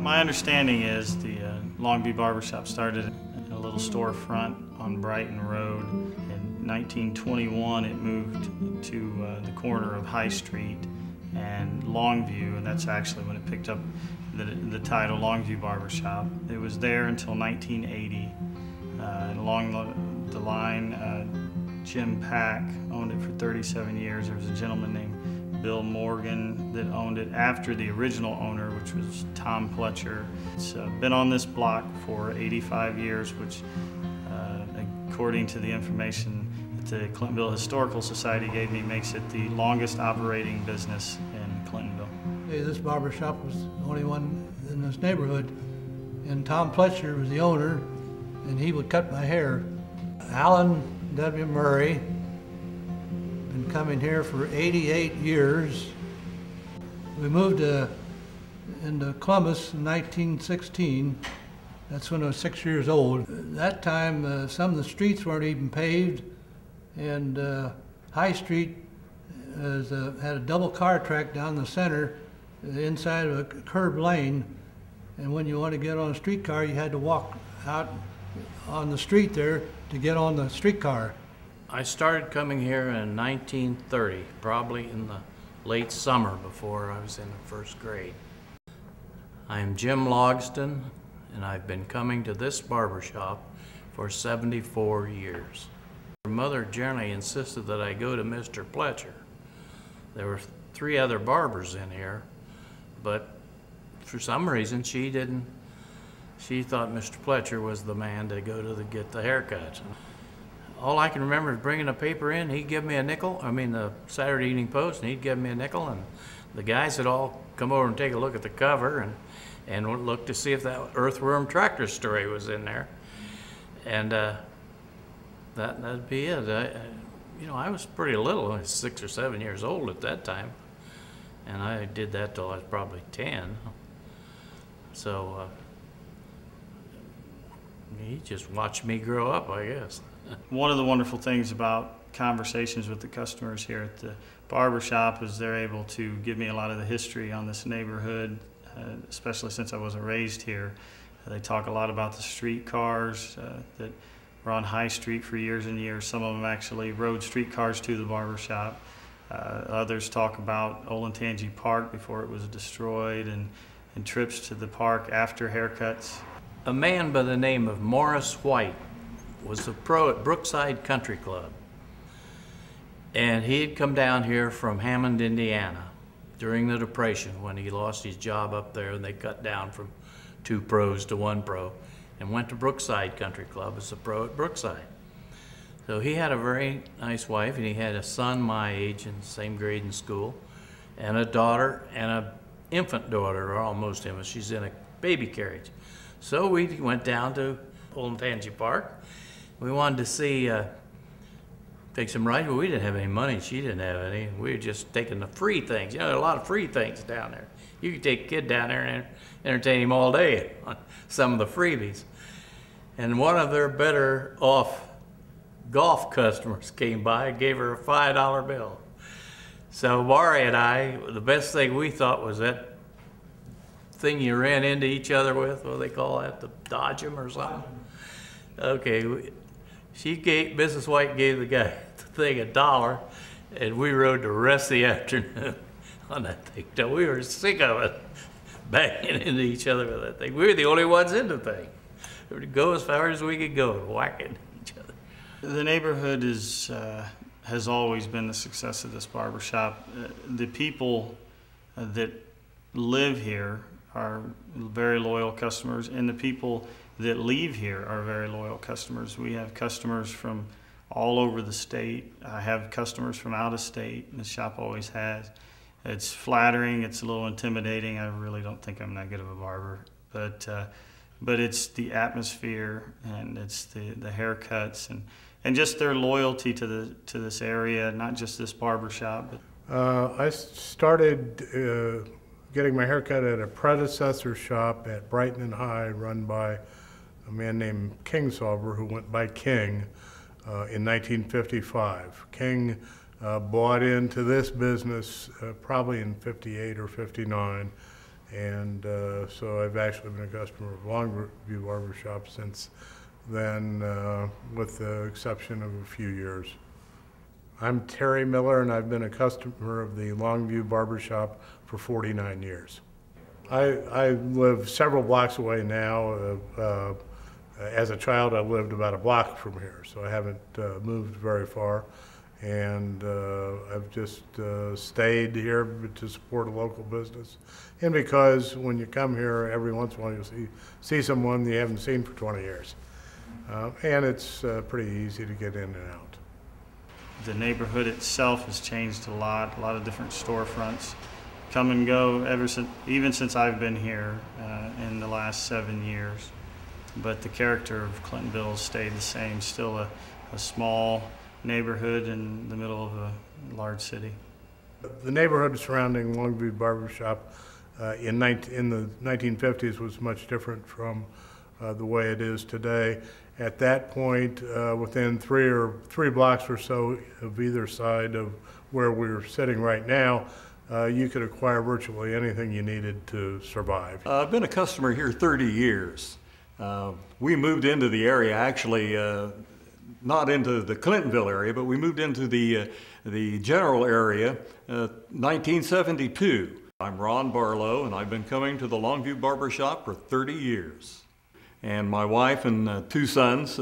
My understanding is the Longview Barbershop started in a little storefront on Brighton Road. In 1921, it moved to the corner of High Street and Longview, and that's actually when it picked up the title Longview Barbershop. It was there until 1980. And along the line, Jim Pack owned it for 37 years. There was a gentleman named Bill Morgan that owned it after the original owner, which was Tom Pletcher. It's been on this block for 85 years, which according to the information that the Clintonville Historical Society gave me, makes it the longest operating business in Clintonville. Hey, this barbershop was the only one in this neighborhood, and Tom Pletcher was the owner, and he would cut my hair. Alan W. Murray, been coming here for 88 years. We moved into Columbus in 1916. That's when I was 6 years old. At that time, some of the streets weren't even paved, and High Street had a double car track down the center, inside of a curb lane, and when you wanted to get on a streetcar, you had to walk out on the street there to get on the streetcar. I started coming here in 1930, probably in the late summer before I was in the first grade. I am Jim Logston, and I've been coming to this barbershop for 74 years. My mother generally insisted that I go to Mr. Pletcher. There were 3 other barbers in here, but for some reason she thought Mr. Pletcher was the man to go to get the haircuts. All I can remember is bringing a paper in, he'd give me a nickel, the Saturday Evening Post, and he'd give me a nickel, and the guys would all come over and take a look at the cover and look to see if that earthworm tractor story was in there. And that'd be it. I was pretty little, I was 6 or 7 years old at that time, and I did that till I was probably 10. So he just watched me grow up, I guess. One of the wonderful things about conversations with the customers here at the barbershop is they're able to give me a lot of the history on this neighborhood, especially since I wasn't raised here. They talk a lot about the streetcars that were on High Street for years and years. Some of them actually rode streetcars to the barbershop. Others talk about Olentangy Park before it was destroyed, and trips to the park after haircuts. A man by the name of Morris White was a pro at Brookside Country Club. And he had come down here from Hammond, Indiana during the Depression when he lost his job up there and they cut down from 2 pros to 1 pro, and went to Brookside Country Club as a pro at Brookside. So he had a very nice wife, and he had a son my age in the same grade in school, and a daughter and an infant daughter, or almost infant. She's in a baby carriage. So we went down to Olentangy Park. We wanted to see, take some rides, but we didn't have any money. She didn't have any. We were just taking the free things. There are a lot of free things down there. You could take a kid down there and entertain him all day on some of the freebies. And one of their better off golf customers came by and gave her a $5 bill. So Maury and I, the best thing we thought was that thing you ran into each other with, what do they call that, the dodge 'em or something? Okay, Mrs. White gave the guy the thing $1, and we rode the rest of the afternoon on that thing till we were sick of it, banging into each other with that thing. We were the only ones in the thing. We would go as far as we could go, whacking each other. The neighborhood has always been the success of this barbershop. The people that live here are very loyal customers, and the people that leave here are very loyal customers. We have customers from all over the state. I have customers from out of state, and the shop always has. It's flattering, it's a little intimidating. I really don't think I'm that good of a barber, but it's the atmosphere, and it's the haircuts, and just their loyalty to this area, not just this barbershop. I started getting my haircut at a predecessor shop at Brighton and High, run by a man named Kingsolver, who went by King, in 1955. King bought into this business probably in 58 or 59, And so I've actually been a customer of Longview Barbershop since then, with the exception of a few years. I'm Terry Miller, and I've been a customer of the Longview Barbershop for 49 years. I live several blocks away now. As a child, I lived about a block from here, so I haven't moved very far. And I've just stayed here to support a local business. And because when you come here, every once in a while you see someone you haven't seen for 20 years. And it's pretty easy to get in and out. The neighborhood itself has changed a lot of different storefronts come and go even since I've been here in the last 7 years. But the character of Clintonville has stayed the same, still a small neighborhood in the middle of a large city. The neighborhood surrounding Longview Barbershop in the 1950s was much different from the way it is today. At that point, within three blocks or so of either side of where we're sitting right now, you could acquire virtually anything you needed to survive. I've been a customer here 30 years. We moved into the area, actually, not into the Clintonville area, but we moved into the general area 1972. I'm Ron Barlow, and I've been coming to the Longview Barbershop for 30 years. And my wife and 2 sons,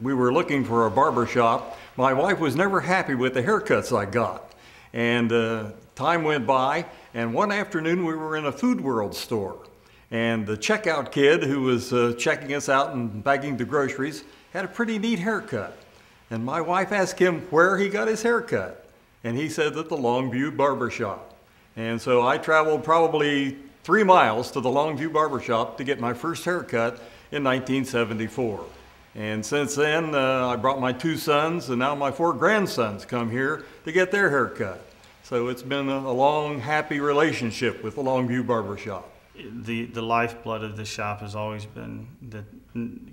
we were looking for a barbershop. My wife was never happy with the haircuts I got. And time went by, and one afternoon we were in a Food World store. And the checkout kid who was checking us out and bagging the groceries had a pretty neat haircut. And my wife asked him where he got his haircut. And he said at the Longview Barbershop. And so I traveled probably 3 miles to the Longview Barbershop to get my first haircut in 1974. And since then, I brought my 2 sons, and now my 4 grandsons come here to get their haircut. So it's been a long, happy relationship with the Longview Barbershop. The lifeblood of the shop has always been that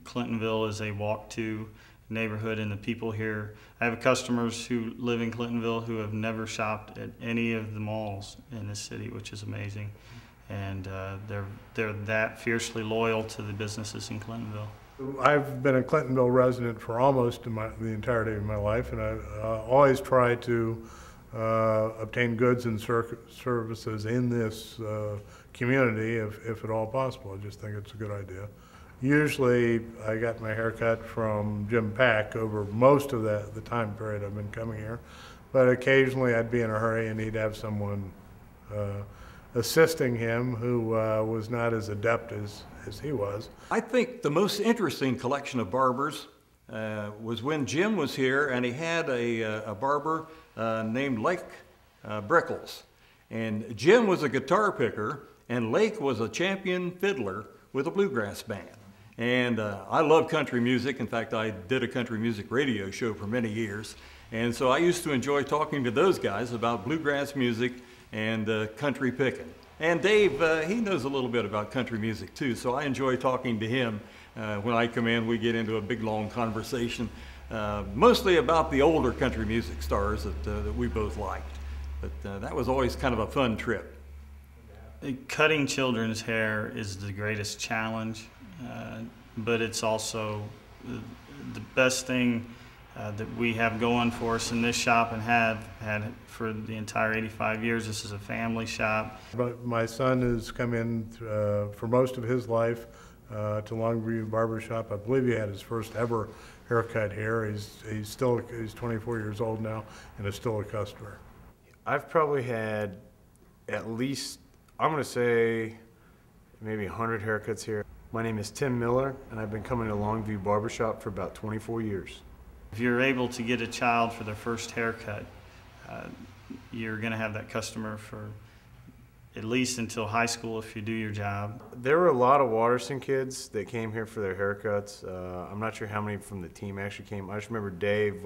Clintonville is a walk-to neighborhood, and the people here. I have customers who live in Clintonville who have never shopped at any of the malls in this city, which is amazing. And they're that fiercely loyal to the businesses in Clintonville. I've been a Clintonville resident for almost the entirety of my life, and I always try to obtain goods and services in this community if at all possible. I just think it's a good idea. Usually I got my haircut from Jim Pack over most of the time period I've been coming here, but occasionally I'd be in a hurry and he'd have someone assisting him who was not as adept as he was. I think the most interesting collection of barbers was when Jim was here, and he had a barber named Lake Brickles. And Jim was a guitar picker, and Lake was a champion fiddler with a bluegrass band. And I love country music. In fact, I did a country music radio show for many years. And so I used to enjoy talking to those guys about bluegrass music and country picking. And Dave, he knows a little bit about country music too, so I enjoy talking to him. When I come in, we get into a big long conversation, mostly about the older country music stars that we both liked. But that was always kind of a fun trip. Cutting children's hair is the greatest challenge, but it's also the best thing that we have going for us in this shop and have had for the entire 85 years. This is a family shop. My son has come in for most of his life to Longview Barbershop. I believe he had his first ever haircut here. He's 24 years old now and is still a customer. I've probably had at least, I'm going to say, maybe 100 haircuts here. My name is Tim Miller, and I've been coming to Longview Barbershop for about 24 years. If you're able to get a child for their first haircut, you're going to have that customer for at least until high school if you do your job. There were a lot of Waterston kids that came here for their haircuts. I'm not sure how many from the team actually came. I just remember Dave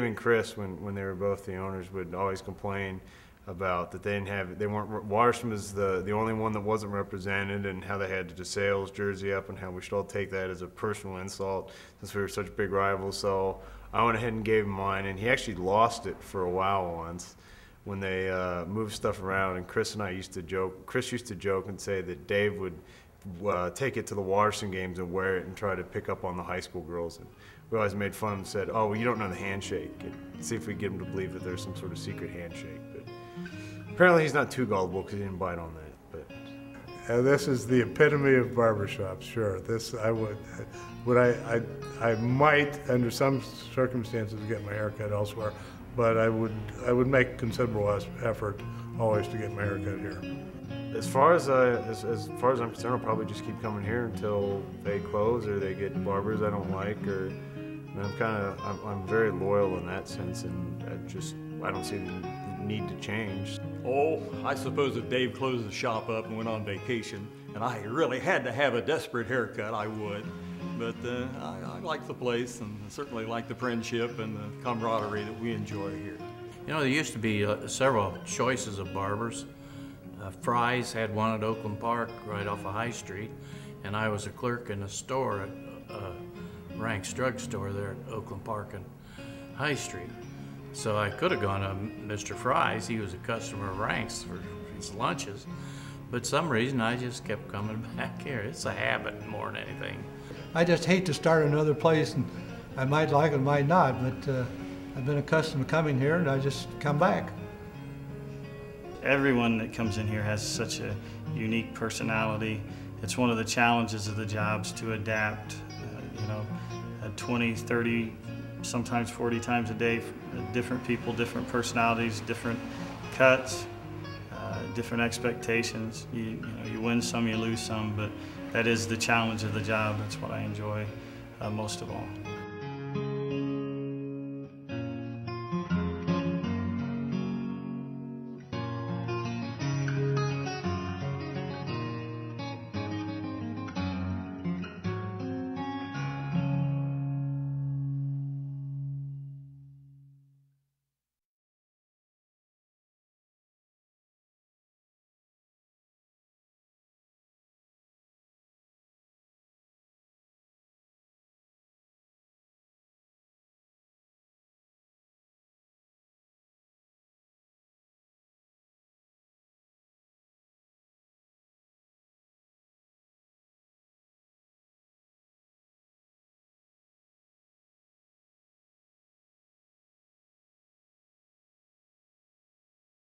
and Chris, when they were both the owners, would always complain about that Waterston was the only one that wasn't represented, and how they had the DeSales jersey up, and how we should all take that as a personal insult since we were such big rivals. So I went ahead and gave him mine, and he actually lost it for a while once when they move stuff around. And Chris and I used to joke. Chris used to joke and say that Dave would take it to the Waterston games and wear it and try to pick up on the high school girls. And we always made fun and said, "Oh, well, you don't know the handshake." And see if we get him to believe that there's some sort of secret handshake. But apparently, he's not too gullible because he didn't bite on that. But This is the epitome of barbershops, sure. This, I might, under some circumstances, get my hair cut elsewhere, but I would make considerable effort always to get my hair cut here. as far as I'm concerned, I'll probably just keep coming here until they close or they get barbers I don't like, or and I'm very loyal in that sense, and I don't see the need to change. Oh, I suppose if Dave closed the shop up and went on vacation, and I really had to have a desperate haircut, I would. But I like the place, and certainly like the friendship and the camaraderie that we enjoy here. You know, there used to be several choices of barbers. Fry's had one at Oakland Park right off of High Street, and I was a clerk in a store at Rank's drugstore there at Oakland Park and High Street. So I could have gone to Mr. Fry's. He was a customer of Rank's for his lunches. But some reason I just kept coming back here. It's a habit more than anything. I just hate to start another place, and I might like it, might not, but I've been accustomed to coming here, and I just come back. Everyone that comes in here has such a unique personality. It's one of the challenges of the jobs to adapt, 20, 30, sometimes 40 times a day, different people, different personalities, different cuts, different expectations. You win some, you lose some, but that is the challenge of the job. That's what I enjoy most of all.